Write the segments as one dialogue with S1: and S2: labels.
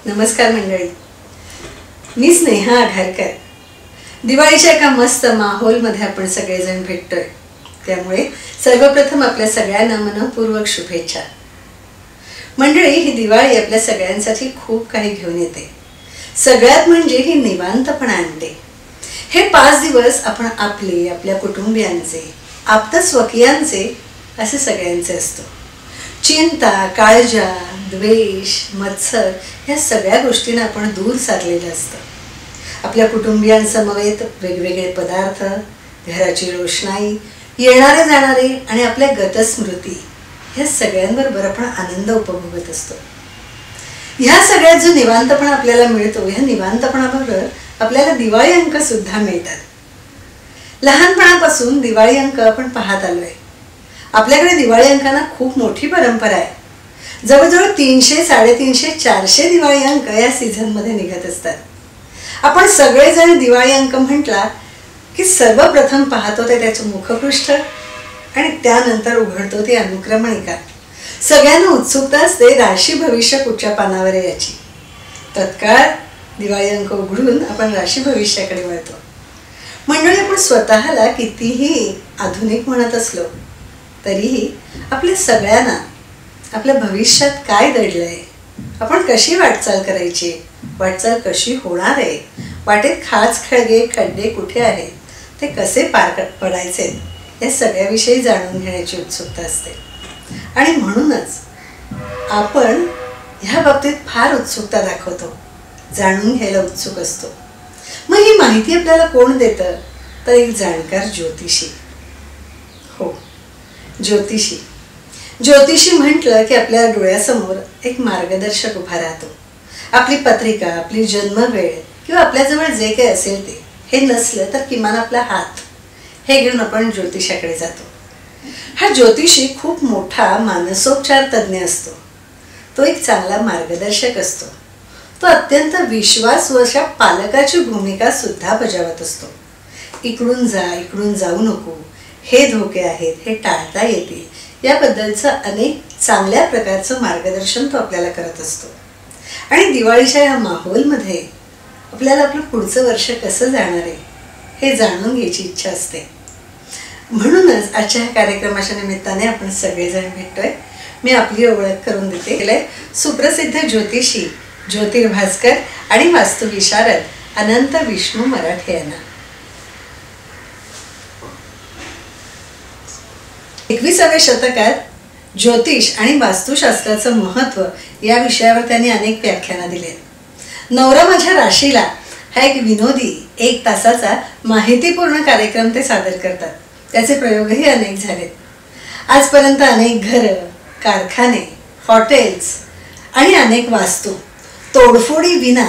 S1: नमस्कार मंडळी, मी स्नेहा आघारकर. दिवाळीच्या एका मस्त माहोलमध्ये आपण सगळेजण भेटतोय. त्यामुळे सर्वप्रथम आपल्या सगळ्यांना मनपूर्वक शुभेच्छा. मंडळी, ही दिवाळी आपल्या सगळ्यांसाठी खूप काही घेऊन येते. सगळ्यात म्हणजे ही निवांतपणा आणते. हे 5 दिवस आपण आपले, आपल्या कुटुंबियांचे, आप्त स्वकीयांचे असे सगळ्यांचे असतो. चिंता, काळजा, द्वेष, मत्सर या सगळ्या गोष्टींना आपण दूर सारलेलं असतं. आपल्या कुटुंबियांसमवेत वेगवेगळे पदार्थ, घराची रोषणाई, येणारे जाणारे आणि आपल्या गतस्मृती ह्या सगळ्यांबरोबर आपण आनंद उपभोगत असतो. ह्या सगळ्यात जो निवांतपणा आपल्याला मिळतो, ह्या निवांतपणाबरोबर आपल्याला दिवाळी अंक सुद्धा मिळतात. लहानपणापासून दिवाळी अंक आपण पाहत आलोय. आपल्याकडे दिवाळी अंकांना खूप मोठी परंपरा आहे. जवळजवळ 300, 350, 400 दिवाळी अंक या सीझनमध्ये निघत असतात. आपण सगळेजण दिवाळी अंक म्हटला की सर्वप्रथम पाहतो ते त्याचं मुखपृष्ठ आणि त्यानंतर उघडतो ती अनुक्रमणिका. सगळ्यांना उत्सुकता असते राशी भविष्य कुठच्या पानावर आहे याची. तत्काळ दिवाळी अंक उघडून आपण राशी भविष्याकडे वळतो. मंडळी, आपण स्वतःला कितीही आधुनिक म्हणत असलो तरीही आपल्या सगळ्यांना आपल्या भविष्यात काय दडलंय, आपण कशी वाटचाल करायची, वाटचाल कशी होणार आहे, वाटेत खाच खळगे खड्डे कुठे आहेत, ते कसे पार पडायचे, या सगळ्याविषयी जाणून घेण्याची उत्सुकता असते. आणि म्हणूनच आपण ह्या बाबतीत फार उत्सुकता दाखवतो, जाणून घ्यायला उत्सुक असतो. मग ही माहिती आपल्याला कोण देतं? तर एक जाणकार ज्योतिषी. हो, ज्योतिषी. ज्योतिषी म्हटलं की आपल्या डोळ्यासमोर एक मार्गदर्शक उभा राहतो. आपली पत्रिका, आपली जन्मवेळ किंवा आपल्याजवळ जे काही असेल ते, हे नसलं तर किमान आपला हात, हे घेऊन आपण ज्योतिषाकडे जातो. हा ज्योतिषी खूप मोठा मानसोपचार तज्ज्ञ असतो. तो एक चांगला मार्गदर्शक असतो. तो अत्यंत विश्वासू अशा पालकाची भूमिका सुद्धा बजावत असतो. इकडून जा, इकडून जाऊ नको, हे धोके आहेत, हे टाळता येतील, याबद्दलचं अनेक चांगल्या प्रकारचं मार्गदर्शन तो आपल्याला करत असतो. आणि दिवाळीच्या या माहोलमध्ये आपल्याला आपलं पुढचं वर्ष कसं जाणार आहे हे जाणून घ्यायची इच्छा असते. म्हणूनच आजच्या ह्या कार्यक्रमाच्या निमित्ताने आपण सगळेजण भेटतोय. मी आपली ओळख करून देते. सुप्रसिद्ध ज्योतिषी ज्योतिर्भास्कर आणि वास्तुविशारद अनंत विष्णू मराठे यांना. 21व्या शतकात ज्योतिष आणि वास्तुशास्त्राचं महत्त्व या विषयावर त्यांनी अनेक व्याख्यानं दिली. नवरा माझ्या राशीला हा एक विनोदी 1 तासाचा माहितीपूर्ण कार्यक्रम ते सादर करतात. त्याचे प्रयोगही अनेक झालेत. आजपर्यंत अनेक घरं, कारखाने, हॉटेल्स आणि अनेक वास्तू तोडफोडी विना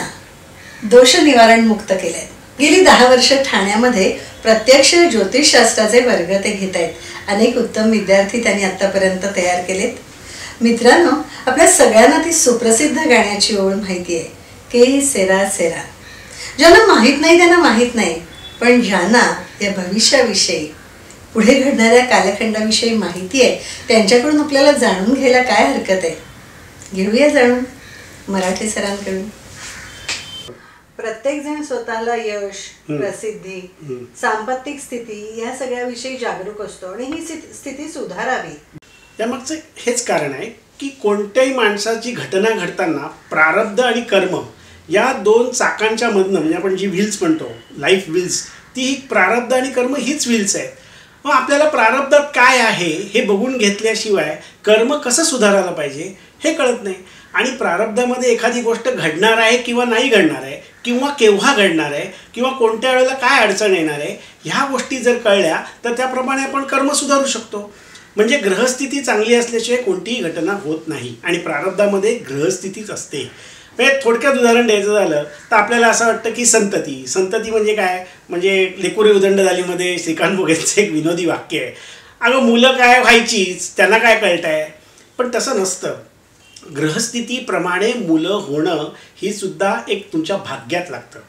S1: दोष निवारण मुक्त केले. गेली 10 वर्ष ठाण्यामध्ये प्रत्यक्ष ज्योतिषशास्त्राचे वर्ग ते घेत आहेत. अनेक उत्तम विद्यार्थी त्यांनी आतापर्यंत तयार केलेत. मित्रांनो, आपल्या सगळ्यांना ती सुप्रसिद्ध गाण्याची ओळ माहिती आहे, के सेरा सेरा. ज्यांना माहीत नाही त्यांना माहीत नाही, पण ज्यांना या भविष्याविषयी, पुढे घडणाऱ्या कालखंडाविषयी माहिती आहे, त्यांच्याकडून आपल्याला जाणून घ्यायला काय हरकत आहे? घेऊया जाणून मराठे सरांकडून. प्रत्येक जण स्वतःला यश, प्रसिद्धी, सांपत्तिक स्थिती या सगळ्याविषयी जागरूक असतो आणि ही स्थिती सुधारावी.
S2: यामागचं हेच कारण आहे की कोणत्याही माणसाची घटना घडताना प्रारब्ध आणि कर्म या 2 चाकांच्या मधनं, म्हणजे आपण जी व्हील्स म्हणतो, लाईफ व्हील्स, ती प्रारब्ध आणि कर्म हीच व्हील्स आहेत. मग आपल्याला प्रारब्धात काय आहे हे बघून घेतल्याशिवाय कर्म कसं सुधारायला पाहिजे हे कळत नाही. आणि प्रारब्धामध्ये एखादी गोष्ट घडणार आहे किंवा नाही घडणार आहे, किंवा केव्हा घडणार आहे, किंवा कोणत्या वेळेला काय अडचण येणार आहे, ह्या गोष्टी जर कळल्या तर त्याप्रमाणे आपण कर्म सुधारू शकतो. म्हणजे ग्रहस्थिती चांगली असल्याशिवाय कोणतीही घटना होत नाही आणि प्रारब्धामध्ये ग्रहस्थितीच असते. म्हणजे थोडक्यात उदाहरण द्यायचं झालं तर आपल्याला असं वाटतं की संतती म्हणजे काय, म्हणजे लेकुरे उदंड झालीमध्ये श्रीकांत भोगेंचं एक विनोदी वाक्य आहे, अगं मुलं काय व्हायचीच, त्यांना काय कळतं आहे. पण तसं नसतं. ग्रहस्थितीप्रमाणे मुलं होणं ही सुद्धा एक तुमच्या भाग्यात लागतं.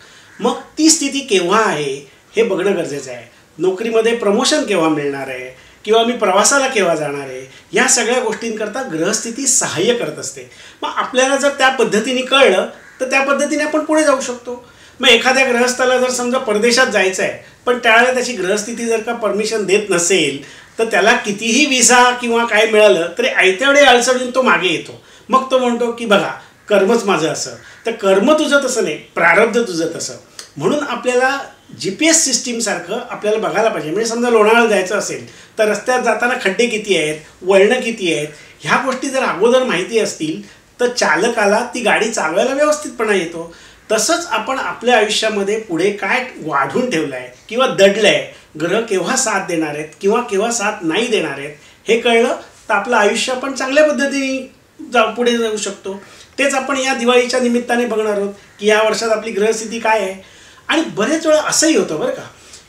S2: मग ती स्थिती केव्हा आहे हे बघणं गरजेचं आहे. नोकरीमध्ये प्रमोशन केव्हा मिळणार आहे, किंवा मी प्रवासाला केव्हा जाणार आहे, या सगळ्या गोष्टींकरता ग्रहस्थिती सहाय्य करत असते. मग आपल्याला जर त्या पद्धतीने कळलं तर त्या पद्धतीने आपण पुढे जाऊ शकतो. मग एखाद्या गृहस्थाला जर समजा परदेशात जायचं आहे पण त्यावेळेला त्याची ग्रहस्थिती जर का परमिशन देत नसेल तर त्याला कितीही विसा किंवा काय मिळालं तरी आयत्यावेळी अडचणीन तो मागे येतो. मग तो म्हणतो की बघा कर्मच माझं असं. तर कर्म तुझं तसं नाही, प्रारब्ध तुझं तसं. म्हणून आपल्याला GPS सिस्टीमसारखं आपल्याला बघायला पाहिजे. म्हणजे समजा लोणावळा जायचं असेल तर रस्त्यात जाताना खड्डे किती आहेत, वळणं किती आहेत, ह्या गोष्टी जर अगोदर माहिती असतील तर चालकाला ती गाडी चालवायला व्यवस्थितपणा येतो. तसंच आपण आपल्या आयुष्यामध्ये पुढे काय वाढून ठेवलं आहे किंवा दडलं आहे, ग्रह केव्हा साथ देणार आहेत किंवा केव्हा साथ नाही देणार आहेत हे कळलं तर आपलं आयुष्य आपण चांगल्या पद्धतीने पुढे जाऊ शकतो. तेच आपण या दिवाळीच्या निमित्ताने बघणार आहोत की या वर्षात आपली ग्रहस्थिती काय आहे. आणि बरेच वेळा असंही होतं बरं का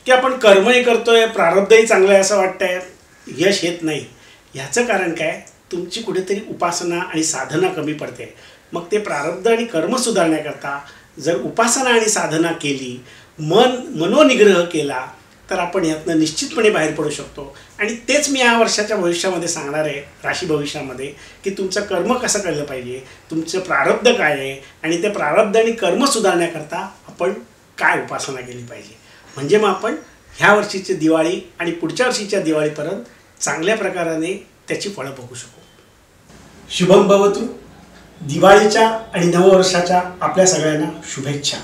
S2: की आपण कर्मही करतोय, प्रारब्धही चांगलं आहे असं वाटतंय, यश येत नाही. ह्याचं कारण काय, तुमची कुठेतरी उपासना आणि साधना कमी पडते. मग ते प्रारब्ध आणि कर्म सुधारण्याकरता जर उपासना आणि साधना केली, मनोनिग्रह केला तर आपण यातनं निश्चितपणे बाहेर पडू शकतो. आणि तेच मी या वर्षाच्या भविष्यामध्ये सांगणार आहे, राशी भविष्यामध्ये, की तुमचं कर्म कसं कळलं पाहिजे, तुमचं प्रारब्ध काय आहे आणि ते प्रारब्ध आणि कर्म सुधारण्याकरता आपण काय उपासना केली पाहिजे. म्हणजे मग आपण ह्या वर्षीची दिवाळी आणि पुढच्या वर्षीच्या दिवाळीपर्यंत चांगल्या प्रकाराने त्याची फळं बघू शकू. शुभम भवतु. दिवाळीच्या आणि नववर्षाच्या आपल्या सगळ्यांना शुभेच्छा.